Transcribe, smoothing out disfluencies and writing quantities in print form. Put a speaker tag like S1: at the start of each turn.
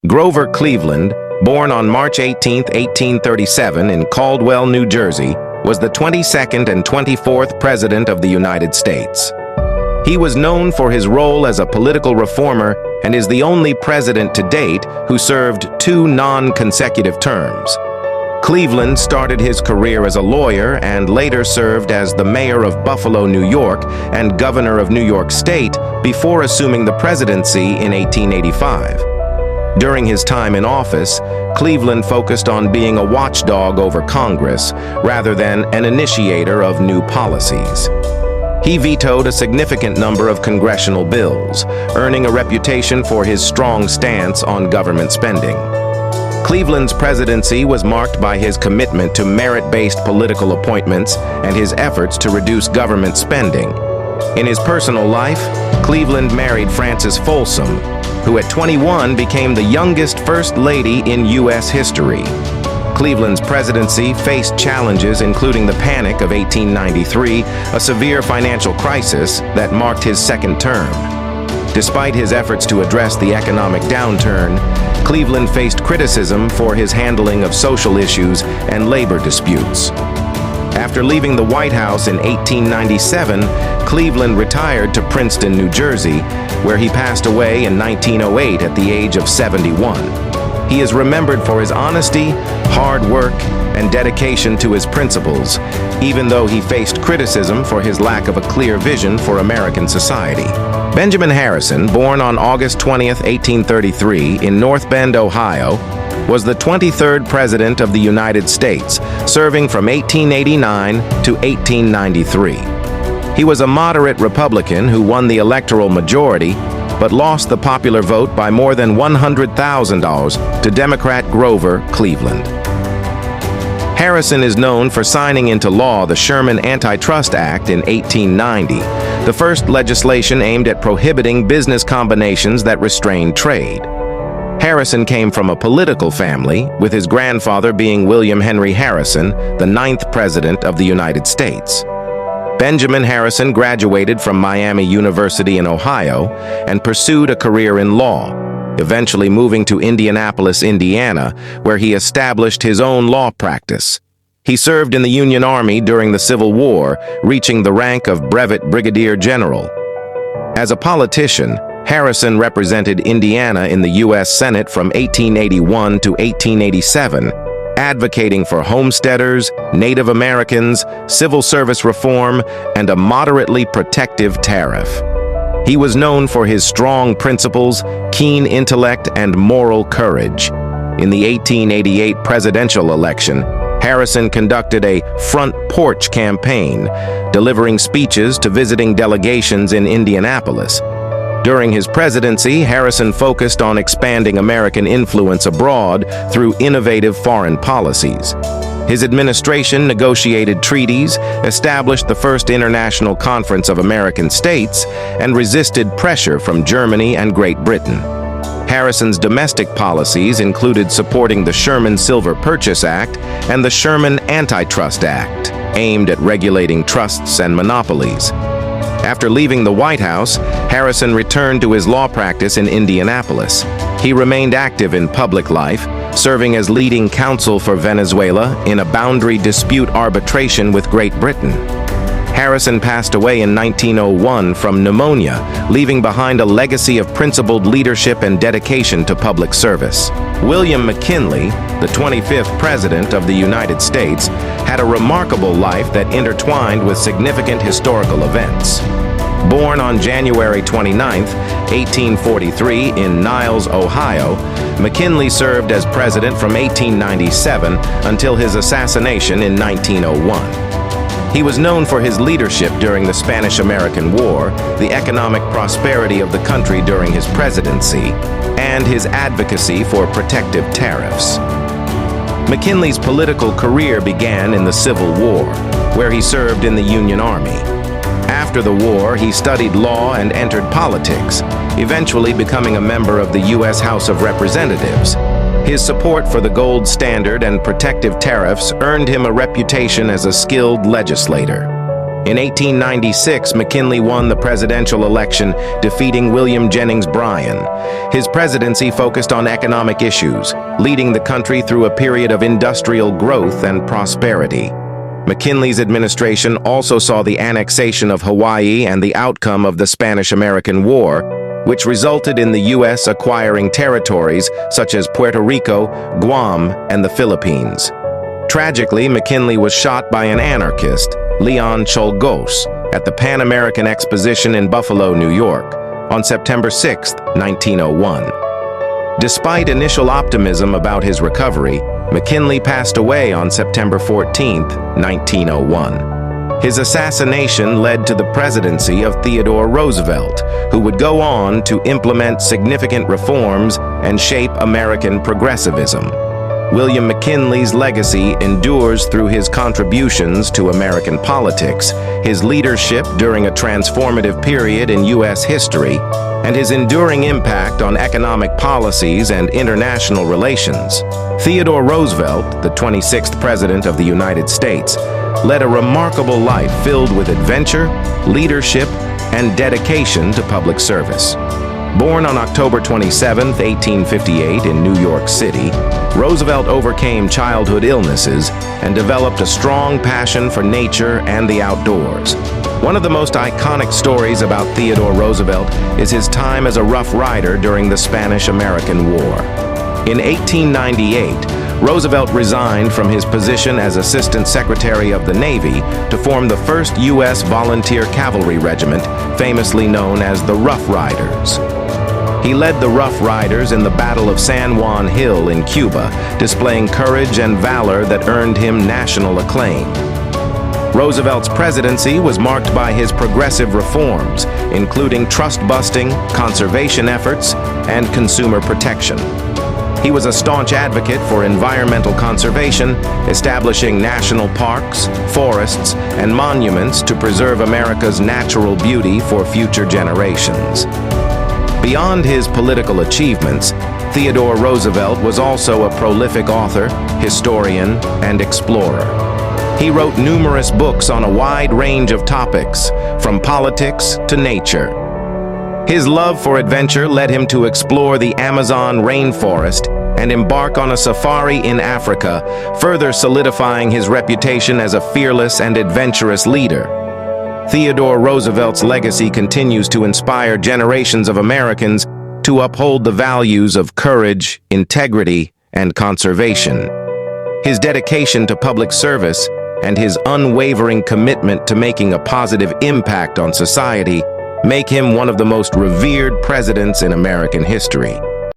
S1: Grover Cleveland, born on March 18, 1837 in Caldwell, New Jersey, was the 22nd and 24th President of the United States. He was known for his role as a political reformer and is the only president to date who served 2 non-consecutive terms. Cleveland started his career as a lawyer and later served as the mayor of Buffalo, New York, and governor of New York State before assuming the presidency in 1885. During his time in office, Cleveland focused on being a watchdog over Congress rather than an initiator of new policies. He vetoed a significant number of congressional bills, earning a reputation for his strong stance on government spending. Cleveland's presidency was marked by his commitment to merit-based political appointments and his efforts to reduce government spending. In his personal life, Cleveland married Frances Folsom, who at 21 became the youngest First Lady in U.S. history. Cleveland's presidency faced challenges including the Panic of 1893, a severe financial crisis that marked his second term. Despite his efforts to address the economic downturn, Cleveland faced criticism for his handling of social issues and labor disputes. After leaving the White House in 1897, Cleveland retired to Princeton, New Jersey, where he passed away in 1908 at the age of 71. He is remembered for his honesty, hard work, and dedication to his principles, even though he faced criticism for his lack of a clear vision for American society. Benjamin Harrison, born on August 20, 1833, in North Bend, Ohio, was the 23rd President of the United States, serving from 1889 to 1893. He was a moderate Republican who won the electoral majority, but lost the popular vote by more than $100,000 to Democrat Grover Cleveland. Harrison is known for signing into law the Sherman Antitrust Act in 1890, the first legislation aimed at prohibiting business combinations that restrained trade. Harrison came from a political family, with his grandfather being William Henry Harrison, the 9th President of the United States. Benjamin Harrison graduated from Miami University in Ohio and pursued a career in law, eventually moving to Indianapolis, Indiana, where he established his own law practice. He served in the Union Army during the Civil War, reaching the rank of Brevet Brigadier General. As a politician, Harrison represented Indiana in the U.S. Senate from 1881 to 1887, advocating for homesteaders, Native Americans, civil service reform, and a moderately protective tariff. He was known for his strong principles, keen intellect, and moral courage. In the 1888 presidential election, Harrison conducted a front porch campaign, delivering speeches to visiting delegations in Indianapolis. During his presidency, Harrison focused on expanding American influence abroad through innovative foreign policies. His administration negotiated treaties, established the first International Conference of American States, and resisted pressure from Germany and Great Britain. Harrison's domestic policies included supporting the Sherman Silver Purchase Act and the Sherman Antitrust Act, aimed at regulating trusts and monopolies. After leaving the White House, Harrison returned to his law practice in Indianapolis. He remained active in public life, serving as leading counsel for Venezuela in a boundary dispute arbitration with Great Britain. Harrison passed away in 1901 from pneumonia, leaving behind a legacy of principled leadership and dedication to public service. William McKinley, the 25th President of the United States, had a remarkable life that intertwined with significant historical events. Born on January 29, 1843 in Niles, Ohio, McKinley served as president from 1897 until his assassination in 1901. He was known for his leadership during the Spanish-American War, the economic prosperity of the country during his presidency, and his advocacy for protective tariffs. McKinley's political career began in the Civil War, where he served in the Union Army. After the war, he studied law and entered politics, eventually becoming a member of the U.S. House of Representatives. His support for the gold standard and protective tariffs earned him a reputation as a skilled legislator. In 1896, McKinley won the presidential election, defeating William Jennings Bryan. His presidency focused on economic issues, leading the country through a period of industrial growth and prosperity. McKinley's administration also saw the annexation of Hawaii and the outcome of the Spanish-American War, which resulted in the U.S. acquiring territories such as Puerto Rico, Guam, and the Philippines. Tragically, McKinley was shot by an anarchist, Leon Czolgosz, at the Pan American Exposition in Buffalo, New York, on September 6, 1901. Despite initial optimism about his recovery, McKinley passed away on September 14, 1901. His assassination led to the presidency of Theodore Roosevelt, who would go on to implement significant reforms and shape American progressivism. William McKinley's legacy endures through his contributions to American politics, his leadership during a transformative period in U.S. history, and his enduring impact on economic policies and international relations. Theodore Roosevelt, the 26th President of the United States, led a remarkable life filled with adventure, leadership, and dedication to public service. Born on October 27, 1858 in New York City, Roosevelt overcame childhood illnesses and developed a strong passion for nature and the outdoors. One of the most iconic stories about Theodore Roosevelt is his time as a Rough Rider during the Spanish-American War. In 1898, Roosevelt resigned from his position as Assistant Secretary of the Navy to form the first U.S. Volunteer Cavalry Regiment, famously known as the Rough Riders. He led the Rough Riders in the Battle of San Juan Hill in Cuba, displaying courage and valor that earned him national acclaim. Roosevelt's presidency was marked by his progressive reforms, including trust-busting, conservation efforts, and consumer protection. He was a staunch advocate for environmental conservation, establishing national parks, forests, and monuments to preserve America's natural beauty for future generations. Beyond his political achievements, Theodore Roosevelt was also a prolific author, historian, and explorer. He wrote numerous books on a wide range of topics, from politics to nature. His love for adventure led him to explore the Amazon rainforest and embark on a safari in Africa, further solidifying his reputation as a fearless and adventurous leader. Theodore Roosevelt's legacy continues to inspire generations of Americans to uphold the values of courage, integrity, and conservation. His dedication to public service and his unwavering commitment to making a positive impact on society make him one of the most revered presidents in American history.